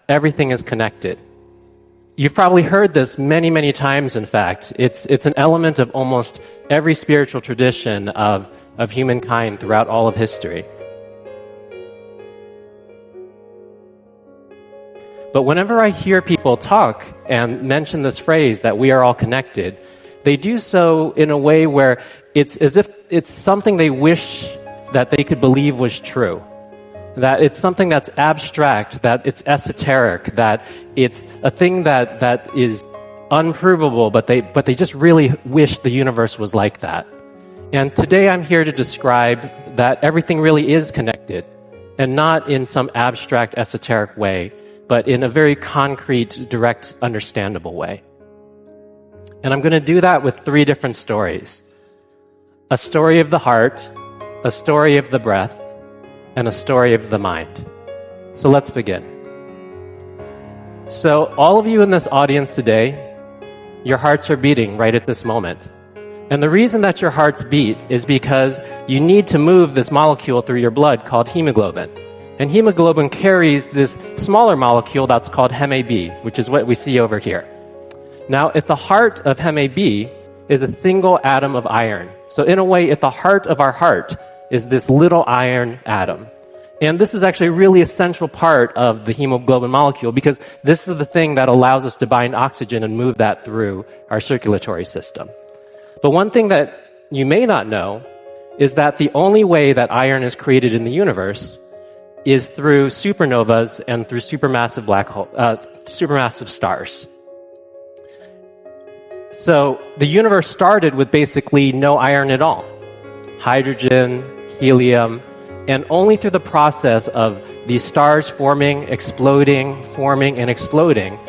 everything is connected. You've probably heard this many, many times, in fact. It's an element of almost every spiritual tradition of humankind throughout all of history. But whenever I hear people talk and mention this phrase that we are all connected, they do so in a way where it's as if it's something they wish that they could believe was true. That it's something that's abstract, that it's esoteric, that it's a thing that is unprovable, but they just really wish the universe was like that. And today I'm here to describe that everything really is connected, and not in some abstract, esoteric way, but in a very concrete, direct, understandable way. And I'm going to do that with 3 different stories. A story of the heart, a story of the breath, and a story of the mind. So let's begin. So all of you in this audience today, your hearts are beating right at this moment. And the reason that your hearts beat is because you need to move this molecule through your blood called hemoglobin. And hemoglobin carries this smaller molecule that's called Hem-A-B, which is what we see over here. Now, at the heart of Hem-A-B is a single atom of iron. So in a way, at the heart of our heart is this little iron atom. And this is actually a really essential part of the hemoglobin molecule because this is the thing that allows us to bind oxygen and move that through our circulatory system. But one thing that you may not know is that the only way that iron is created in the universe is through supernovas and through supermassive supermassive stars. So the universe started with basically no iron at all. Hydrogen, helium, and only through the process of these stars forming, exploding, forming, and exploding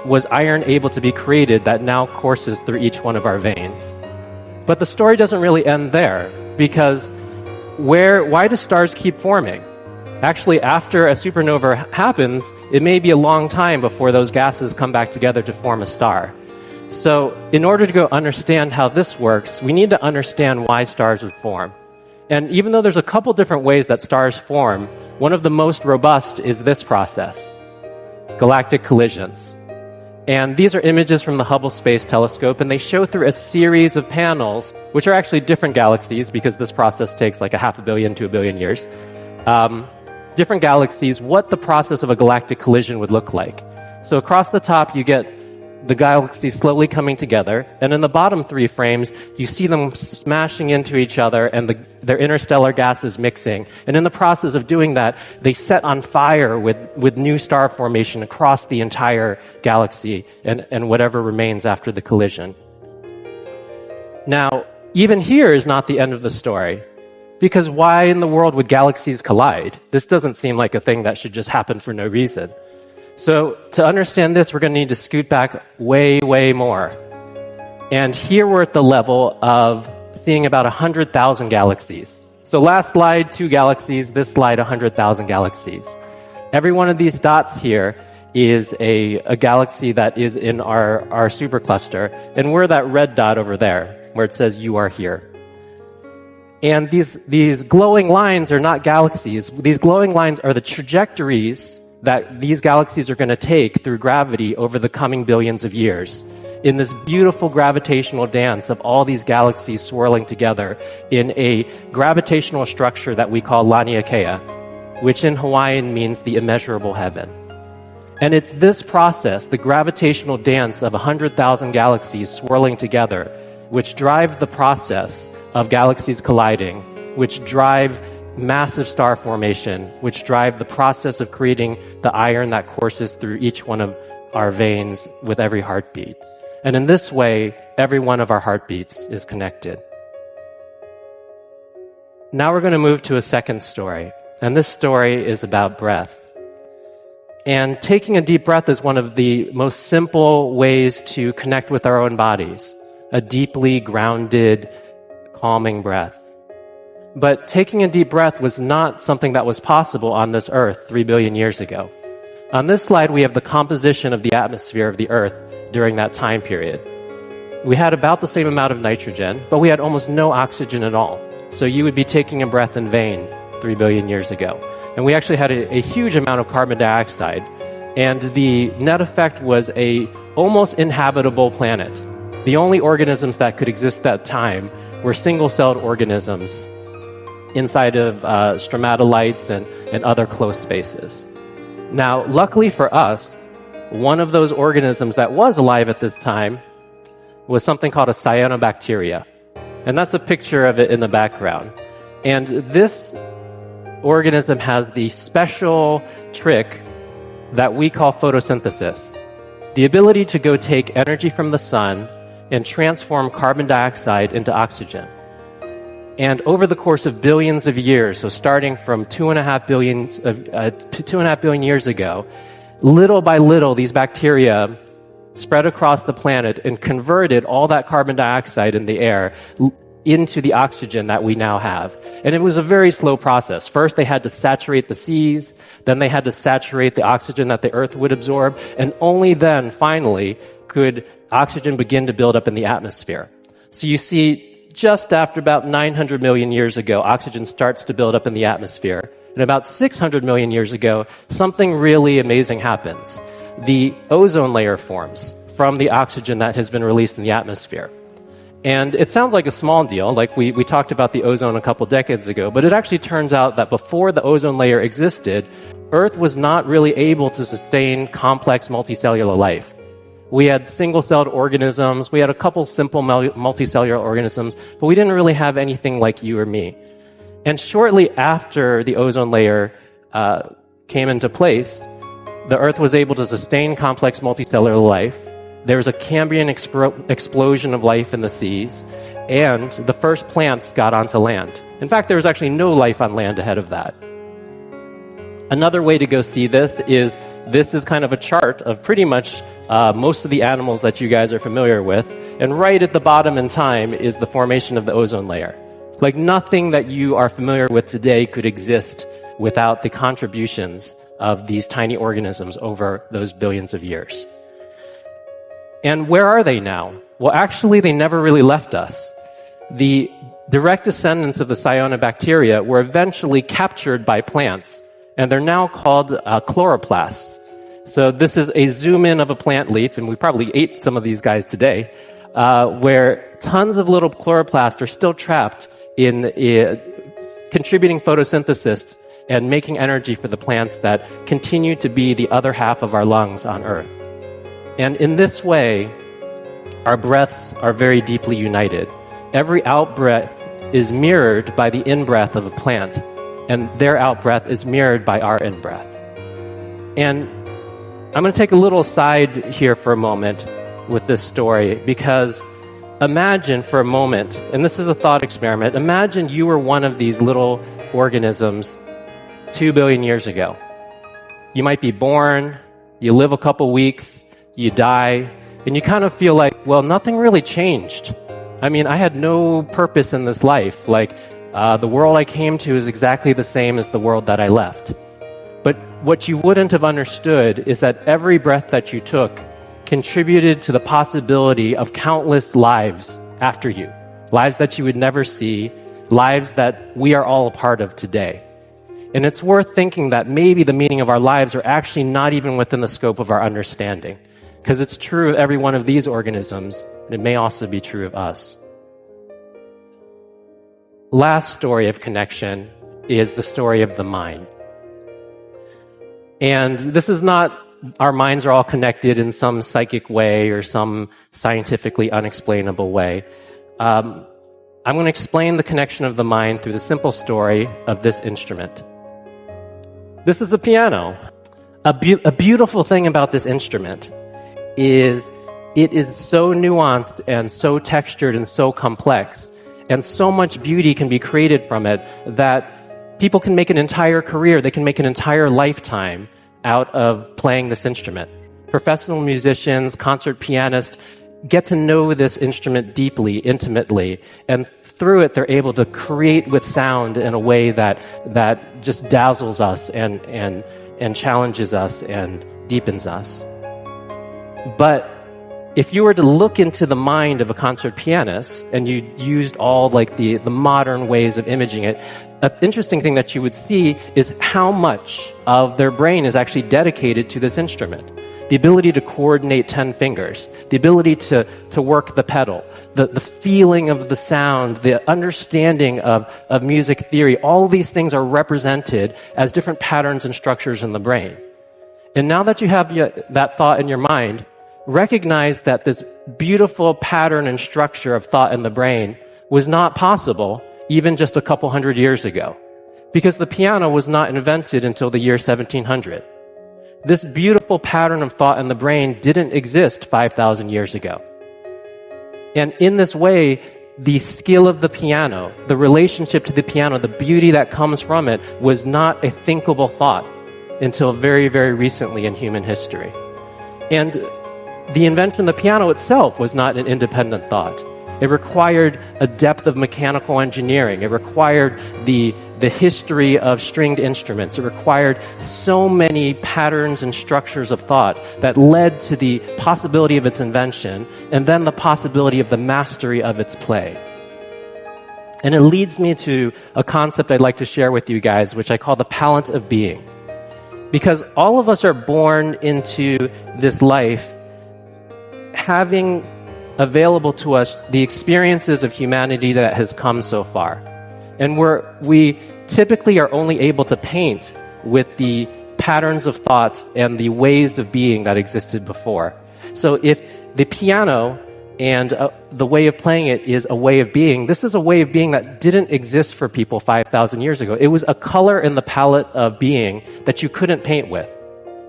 was iron able to be created that now courses through each one of our veins. But the story doesn't really end there, because why do stars keep forming? Actually, after a supernova happens, it may be a long time before those gases come back together to form a star. So in order to go understand how this works, we need to understand why stars would form. And even though there's a couple different ways that stars form, one of the most robust is this process, galactic collisions. And these are images from the Hubble Space Telescope, and they show through a series of panels, which are actually different galaxies, because this process takes like 500 million to 1 billion years. Different galaxies, what the process of a galactic collision would look like. So across the top, you get the galaxies slowly coming together, and in the bottom 3 frames, you see them smashing into each other and their interstellar gases mixing. And in the process of doing that, they set on fire with new star formation across the entire galaxy and whatever remains after the collision. Now, even here is not the end of the story, because why in the world would galaxies collide? This doesn't seem like a thing that should just happen for no reason. So to understand this, we're going to need to scoot back way, way more. And here we're at the level of seeing about 100,000 galaxies. So last slide, 2 galaxies. This slide, 100,000 galaxies. Every one of these dots here is a galaxy that is in our supercluster. And we're that red dot over there, where it says you are here. And these glowing lines are not galaxies. These glowing lines are the trajectories that these galaxies are going to take through gravity over the coming billions of years in this beautiful gravitational dance of all these galaxies swirling together in a gravitational structure that we call Laniakea, which in Hawaiian means the immeasurable heaven. And it's this process, the gravitational dance of 100,000 galaxies swirling together, which drive the process of galaxies colliding, which drive massive star formation, which drive the process of creating the iron that courses through each one of our veins with every heartbeat. And in this way, every one of our heartbeats is connected. Now we're going to move to a second story, and this story is about breath. And taking a deep breath is one of the most simple ways to connect with our own bodies, a deeply grounded, calming breath. But taking a deep breath was not something that was possible on this earth 3 billion years ago. On this slide, we have the composition of the atmosphere of the earth during that time period. We had about the same amount of nitrogen, but we had almost no oxygen at all. So you would be taking a breath in vain 3 billion years ago. And we actually had a huge amount of carbon dioxide. And the net effect was a almost inhabitable planet. The only organisms that could exist at that time were single-celled organisms inside of stromatolites and other close spaces. Now, luckily for us, one of those organisms that was alive at this time was something called a cyanobacteria. And that's a picture of it in the background. And this organism has the special trick that we call photosynthesis. The ability to go take energy from the sun and transform carbon dioxide into oxygen. And over the course of billions of years, so starting from 2.5 billion years ago, little by little, these bacteria spread across the planet and converted all that carbon dioxide in the air into the oxygen that we now have. And it was a very slow process. First, they had to saturate the seas, then they had to saturate the oxygen that the Earth would absorb, and only then, finally, could oxygen begin to build up in the atmosphere. So you see, just after about 900 million years ago, oxygen starts to build up in the atmosphere. And about 600 million years ago, something really amazing happens. The ozone layer forms from the oxygen that has been released in the atmosphere. And it sounds like a small deal, like we talked about the ozone a couple decades ago, but it actually turns out that before the ozone layer existed, Earth was not really able to sustain complex multicellular life. We had single-celled organisms, we had a couple simple multicellular organisms, but we didn't really have anything like you or me. And shortly after the ozone layer came into place, the Earth was able to sustain complex multicellular life. There was a Cambrian explosion of life in the seas, and the first plants got onto land. In fact, there was actually no life on land ahead of that. Another way to go see this is kind of a chart of pretty much most of the animals that you guys are familiar with, and right at the bottom in time is the formation of the ozone layer. Like nothing that you are familiar with today could exist without the contributions of these tiny organisms over those billions of years. And where are they now? Well, actually, they never really left us. The direct descendants of the cyanobacteria were eventually captured by plants, and they're now called chloroplasts. So this is a zoom in of a plant leaf, and we probably ate some of these guys today, where tons of little chloroplasts are still trapped in contributing photosynthesis and making energy for the plants that continue to be the other half of our lungs on Earth. And in this way, our breaths are very deeply united. Every out-breath is mirrored by the in-breath of a plant, and their out-breath is mirrored by our in-breath. And I'm going to take a little aside here for a moment with this story, because imagine for a moment, and this is a thought experiment, imagine you were one of these little organisms 2 billion years ago. You might be born, you live a couple weeks, you die, and you kind of feel like, well, nothing really changed. I mean, I had no purpose in this life. Like, the world I came to is exactly the same as the world that I left. But what you wouldn't have understood is that every breath that you took contributed to the possibility of countless lives after you. Lives that you would never see, lives that we are all a part of today. And it's worth thinking that maybe the meaning of our lives are actually not even within the scope of our understanding. Because it's true of every one of these organisms, and it may also be true of us. Last story of connection is the story of the mind. And this is not, our minds are all connected in some psychic way or some scientifically unexplainable way. I'm going to explain the connection of the mind through the simple story of this instrument. This is a piano. A beautiful thing about this instrument is it is so nuanced and so textured and so complex, and so much beauty can be created from it that people can make an entire career, they can make an entire lifetime out of playing this instrument. Professional musicians, concert pianists get to know this instrument deeply, intimately, and through it they're able to create with sound in a way that just dazzles us and challenges us and deepens us. But if you were to look into the mind of a concert pianist and you used all like the modern ways of imaging it, an interesting thing that you would see is how much of their brain is actually dedicated to this instrument. The ability to coordinate 10 fingers, the ability to work the pedal, the feeling of the sound, the understanding of music theory, all these things are represented as different patterns and structures in the brain. And now that you have that thought in your mind, recognize that this beautiful pattern and structure of thought in the brain was not possible even just a couple hundred years ago, because the piano was not invented until the year 1700. This beautiful pattern of thought in the brain didn't exist 5,000 years ago. And in this way, the skill of the piano, the relationship to the piano, the beauty that comes from it was not a thinkable thought until very, very recently in human history. And the invention of the piano itself was not an independent thought. It required a depth of mechanical engineering. It required the history of stringed instruments. It required so many patterns and structures of thought that led to the possibility of its invention and then the possibility of the mastery of its play. And it leads me to a concept I'd like to share with you guys, which I call the palette of being. Because all of us are born into this life having available to us the experiences of humanity that has come so far. And we typically are only able to paint with the patterns of thought and the ways of being that existed before. So if the piano and the way of playing it is a way of being, this is a way of being that didn't exist for people 5,000 years ago. It was a color in the palette of being that you couldn't paint with.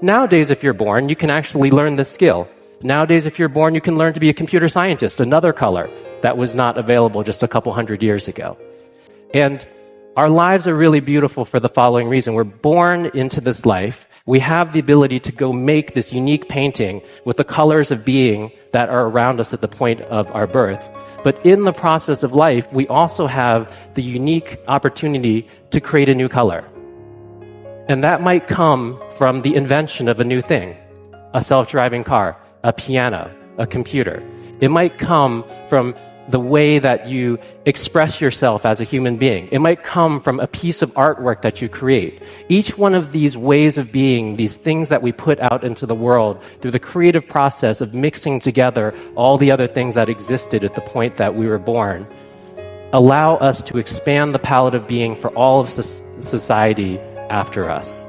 Nowadays, if you're born, you can actually learn this skill. Nowadays, if you're born, you can learn to be a computer scientist, another color that was not available just a couple hundred years ago. And our lives are really beautiful for the following reason. We're born into this life. We have the ability to go make this unique painting with the colors of being that are around us at the point of our birth. But in the process of life, we also have the unique opportunity to create a new color. And that might come from the invention of a new thing, a self-driving car, a piano, a computer. It might come from the way that you express yourself as a human being. It might come from a piece of artwork that you create. Each one of these ways of being, these things that we put out into the world through the creative process of mixing together all the other things that existed at the point that we were born, allow us to expand the palette of being for all of society after us.